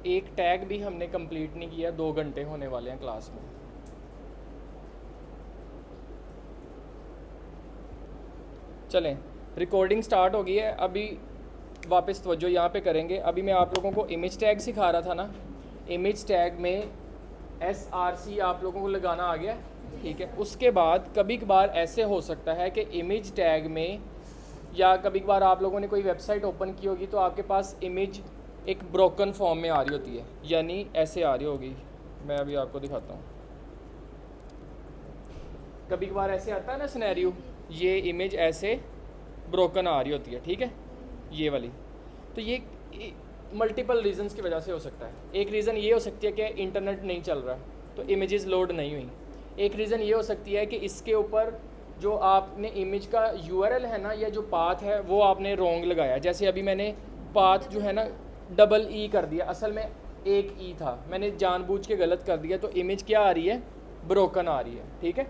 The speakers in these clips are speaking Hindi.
एक टैग भी हमने कंप्लीट नहीं किया, 2 घंटे होने वाले हैं क्लास में। चलें, रिकॉर्डिंग स्टार्ट हो गई है। अभी वापस तवज्जो यहाँ पे करेंगे। अभी मैं आप लोगों को इमेज टैग सिखा रहा था ना, इमेज टैग में SRC आप लोगों को लगाना आ गया, ठीक है। उसके बाद कभी कभार ऐसे हो सकता है कि इमेज टैग में, या कभी कभार आप लोगों ने कोई वेबसाइट ओपन की होगी तो आपके पास इमेज एक ब्रोकन फॉर्म में आ रही होती है, यानी ऐसे आ रही होगी। मैं अभी आपको दिखाता हूँ। कभी कभार ऐसे आता है ना सिनेरियो, ये इमेज ऐसे ब्रोकन आ रही होती है, ठीक है, ये वाली। तो ये मल्टीपल रीजंस की वजह से हो सकता है। एक रीज़न ये हो सकती है कि इंटरनेट नहीं चल रहा तो इमेजेस लोड नहीं हुई। एक रीज़न ये हो सकती है कि इसके ऊपर जो आपने इमेज का URL है ना, या जो पाथ है वो आपने रॉन्ग लगाया। जैसे अभी मैंने पाथ जो है ना डबल E कर दिया, असल में एक E था, मैंने जानबूझ के गलत कर दिया, तो इमेज क्या आ रही है, ब्रोकन आ रही है, ठीक है।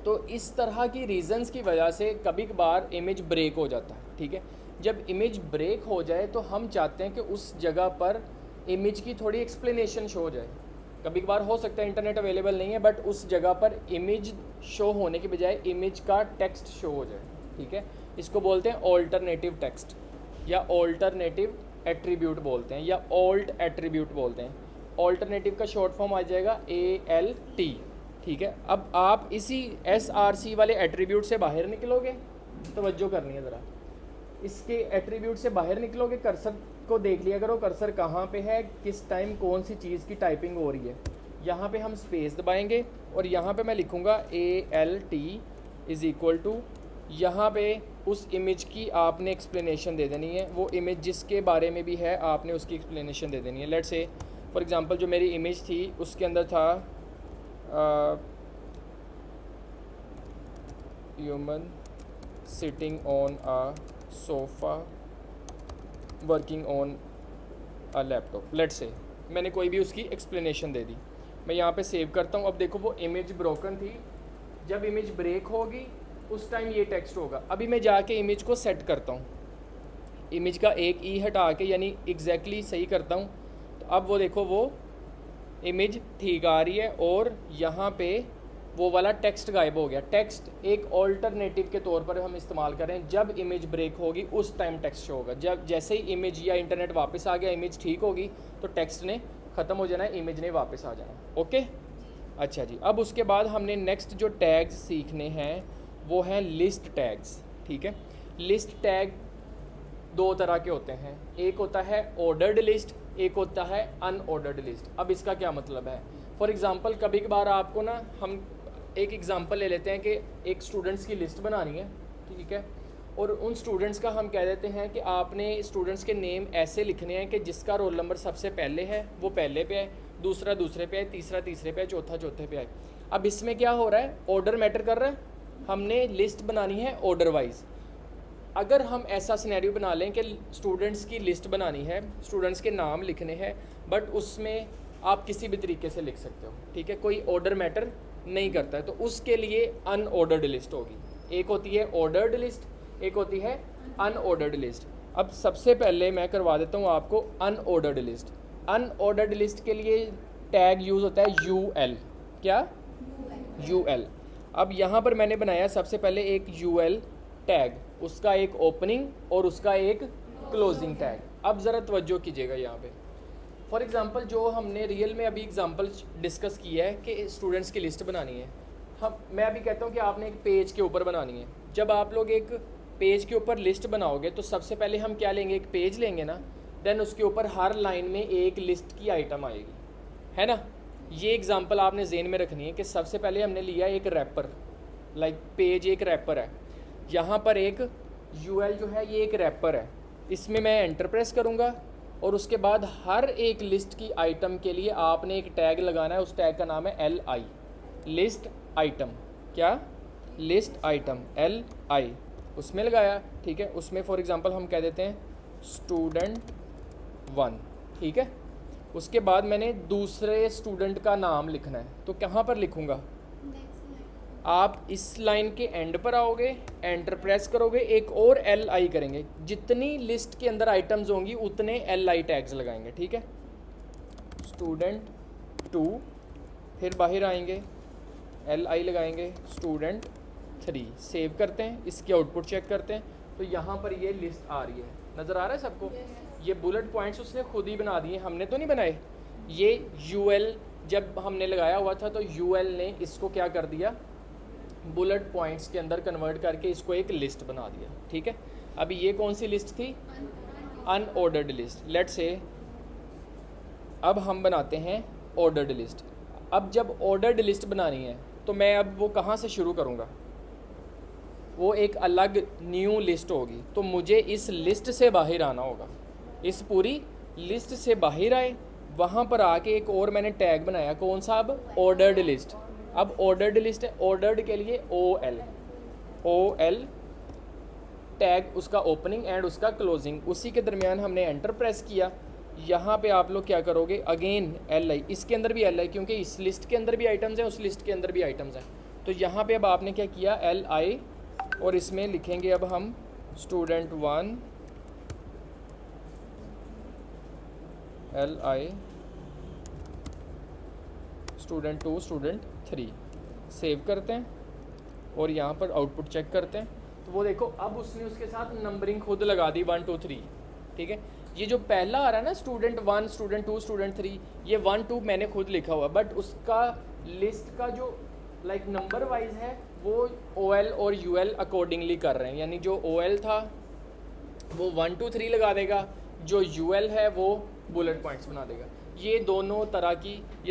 तो इस तरह की रीज़न्स की वजह से कभी कभार इमेज ब्रेक हो जाता है, ठीक है। जब इमेज ब्रेक हो जाए तो हम चाहते हैं कि उस जगह पर इमेज की थोड़ी एक्सप्लेनेशन शो हो जाए। कभी कभार हो सकता है इंटरनेट अवेलेबल नहीं है, बट उस जगह पर इमेज शो होने के बजाय इमेज का टेक्स्ट शो हो जाए, ठीक है। इसको बोलते हैं ऑल्टरनेटिव टेक्स्ट, या ऑल्टरनेटिव एट्रीब्यूट बोलते हैं, या ऑल्ट एट्रीब्यूट बोलते हैं। ऑल्टरनेटिव का शॉर्ट फॉर्म आ जाएगा ALT, ठीक है। अब आप इसी SRC वाले एट्रीब्यूट से बाहर निकलोगे, तवज्जो करनी है ज़रा, इसके एट्रीब्यूट से बाहर निकलोगे, कर्सर को देख लिया करो, कर्सर कहाँ पे है, किस टाइम कौन सी चीज़ की टाइपिंग हो रही है। यहाँ पे हम स्पेस दबाएंगे और यहाँ पे मैं लिखूँगा ALT इज़ इक्वल टू, यहाँ पे उस इमेज की आपने एक्सप्लेनेशन दे देनी है। वो इमेज जिसके बारे में भी है आपने उसकी एक्सप्लेनेशन दे देनी है। लेट्स से फॉर एग्जांपल जो मेरी इमेज थी उसके अंदर था human sitting on a sofa working on a laptop. Let's say मैंने कोई भी उसकी एक्सप्लेनेशन दे दी। मैं यहाँ पे सेव करता हूँ। अब देखो वो इमेज ब्रोकन थी, जब इमेज ब्रेक होगी उस टाइम ये टेक्स्ट होगा। अभी मैं जाके इमेज को सेट करता हूँ, इमेज का एक ई हटा के, यानी एग्जैक्टली सही करता हूँ। तो अब वो देखो वो इमेज ठीक आ रही है और यहाँ पे वो वाला टेक्स्ट गायब हो गया। टेक्स्ट एक ऑल्टरनेटिव के तौर पर हम इस्तेमाल करें, जब इमेज ब्रेक होगी उस टाइम टेक्स्ट शो होगा। जब जैसे ही इमेज या इंटरनेट वापस आ गया, इमेज ठीक होगी, तो टेक्स्ट ने ख़त्म हो जाना है, इमेज ने वापस आ जाना। ओके, अच्छा जी। अब उसके बाद हमने नेक्स्ट जो टैग्स सीखने हैं वो हैं लिस्ट टैग्स, ठीक है। लिस्ट टैग 2 तरह के होते हैं, एक होता है ऑर्डर्ड लिस्ट, एक होता है अनऑर्डर्ड लिस्ट। अब इसका क्या मतलब है, फॉर एग्ज़ाम्पल कभी कभार आपको ना, हम एक एग्ज़ाम्पल ले लेते हैं कि एक स्टूडेंट्स की लिस्ट बनानी है, ठीक है, और उन स्टूडेंट्स का हम कह देते हैं कि आपने स्टूडेंट्स के नेम ऐसे लिखने हैं कि जिसका रोल नंबर सबसे पहले है वो पहले पे है, दूसरा दूसरे पे है, तीसरा तीसरे पे है, चौथा चौथे पे है। अब इसमें क्या हो रहा है, ऑर्डर मैटर कर रहा है, हमने लिस्ट बनानी है ऑर्डर वाइज। अगर हम ऐसा सिनेरियो बना लें कि स्टूडेंट्स की लिस्ट बनानी है, स्टूडेंट्स के नाम लिखने हैं, बट उसमें आप किसी भी तरीके से लिख सकते हो, ठीक है, कोई ऑर्डर मैटर नहीं करता है, तो उसके लिए अनऑर्डर्ड लिस्ट होगी। एक होती है ऑर्डर्ड लिस्ट, एक होती है अनऑर्डर्ड लिस्ट। अब सबसे पहले मैं करवा देता हूँ आपको अनऑर्डर्ड लिस्ट। अनऑर्डर्ड लिस्ट के लिए टैग यूज़ होता है UL। क्या? UL। अब यहाँ पर मैंने बनाया सबसे पहले एक UL टैग, उसका एक ओपनिंग और उसका एक क्लोजिंग टैग। अब ज़रा तवज्जो कीजिएगा यहाँ पे। फॉर एग्ज़ाम्पल जो हमने रियल में अभी एग्ज़ाम्पल डिस्कस किया है कि स्टूडेंट्स की लिस्ट बनानी है, मैं अभी कहता हूँ कि आपने एक पेज के ऊपर बनानी है। जब आप लोग एक पेज के ऊपर लिस्ट बनाओगे तो सबसे पहले हम क्या लेंगे, एक पेज लेंगे ना, देन उसके ऊपर हर लाइन में एक लिस्ट की आइटम आएगी, है ना। ये एग्ज़ाम्पल आपने ज़हन में रखनी है कि सबसे पहले हमने लिया एक रैपर, लाइक पेज एक रैपर है, यहाँ पर एक UL जो है ये एक रैपर है, इसमें मैं एंटर प्रेस करूँगा और उसके बाद हर एक लिस्ट की आइटम के लिए आपने एक टैग लगाना है। उस टैग का नाम है LI, लिस्ट आइटम। क्या? लिस्ट आइटम, LI, उसमें लगाया, ठीक है। उसमें फॉर एग्ज़ाम्पल हम कह देते हैं स्टूडेंट 1, ठीक है। उसके बाद मैंने दूसरे स्टूडेंट का नाम लिखना है, तो कहाँ पर लिखूँगा, आप इस लाइन के एंड पर आओगे, एंटर प्रेस करोगे, एक और LI करेंगे, जितनी लिस्ट के अंदर आइटम्स होंगी उतने LI टैग्स लगाएंगे, ठीक है। स्टूडेंट 2, फिर बाहर आएंगे LI लगाएंगे स्टूडेंट 3, सेव करते हैं, इसकी आउटपुट चेक करते हैं तो यहाँ पर ये लिस्ट आ रही है, नज़र आ रहा है सबको। ये बुलेट पॉइंट्स उसने खुद ही बना दिए, हमने तो नहीं बनाए। ये UL जब हमने लगाया हुआ था तो UL ने इसको क्या कर दिया, बुलेट पॉइंट्स के अंदर कन्वर्ट करके इसको एक लिस्ट बना दिया, ठीक है। अभी ये कौन सी लिस्ट थी, अनऑर्डर्ड लिस्ट। लेट्स से अब हम बनाते हैं ऑर्डर्ड लिस्ट। अब जब ऑर्डर्ड लिस्ट बनानी है तो मैं अब वो कहाँ से शुरू करूँगा, वो एक अलग न्यू लिस्ट होगी, तो मुझे इस लिस्ट से बाहर आना होगा। इस पूरी लिस्ट से बाहर आए, वहाँ पर आके एक और मैंने टैग बनाया, कौन सा, अब ऑर्डर्ड लिस्ट। अब ऑर्डर्ड लिस्ट है, ऑर्डर्ड के लिए OL टैग, उसका ओपनिंग एंड उसका क्लोजिंग, उसी के दरमियान हमने एंटर प्रेस किया। यहाँ पे आप लोग क्या करोगे, अगेन LI, इसके अंदर भी LI, क्योंकि इस लिस्ट के अंदर भी आइटम्स हैं, उस लिस्ट के अंदर भी आइटम्स हैं। तो यहाँ पे अब आपने क्या किया, LI, और इसमें लिखेंगे अब हम student 1 LI, student 2 student 3, save करते हैं और यहाँ पर आउटपुट चेक करते हैं। तो वो देखो अब उसने उसके साथ नंबरिंग खुद लगा दी 1 2 3, ठीक है। ये जो पहला आ रहा है ना स्टूडेंट 1 स्टूडेंट 2 स्टूडेंट 3, ये 1 2 मैंने खुद लिखा हुआ, बट उसका लिस्ट का जो नंबर वाइज है वो OL और UL अकॉर्डिंगली कर रहे हैं, यानी जो OL था वो 1 2 3 लगा देगा, जो UL है वो बुलेट पॉइंट्स बना देगा। ये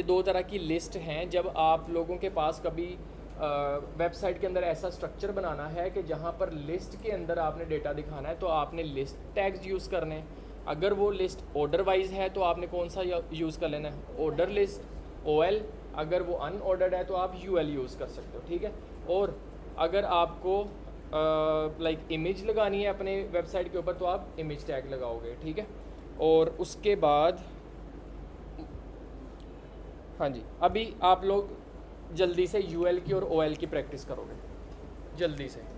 दो तरह की लिस्ट हैं। जब आप लोगों के पास कभी वेबसाइट के अंदर ऐसा स्ट्रक्चर बनाना है कि जहाँ पर लिस्ट के अंदर आपने डेटा दिखाना है, तो आपने लिस्ट टैग्स यूज़ करने हैं। अगर वो लिस्ट ऑर्डर वाइज है तो आपने कौन सा यूज़ कर लेना है, ऑर्डर लिस्ट OL। अगर वो अनऑर्डर्ड है तो आप UL यूज़ कर सकते हो, ठीक है। और अगर आपको इमेज लगानी है अपने वेबसाइट के ऊपर तो आप इमेज टैग लगाओगे, ठीक है। और उसके बाद हाँ जी, अभी आप लोग जल्दी से UL की और OL की प्रैक्टिस करोगे जल्दी से।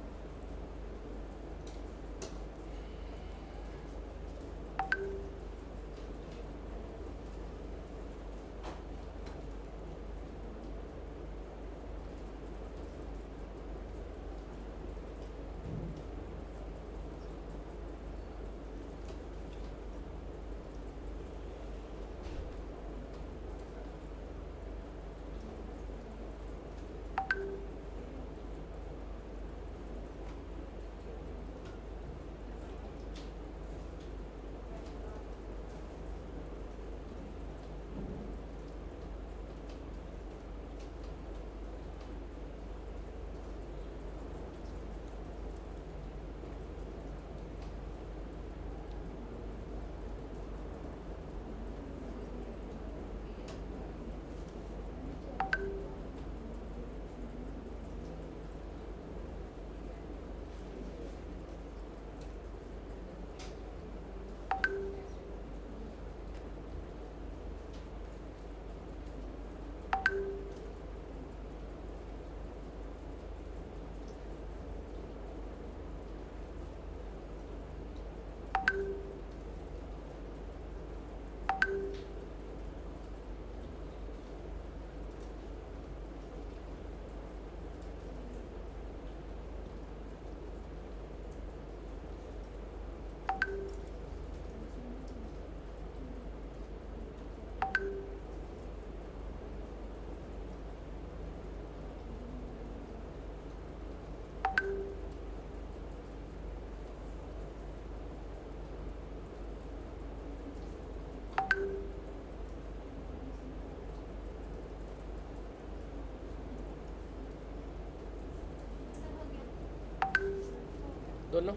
दोनों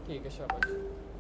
ठीक है, शाबाश।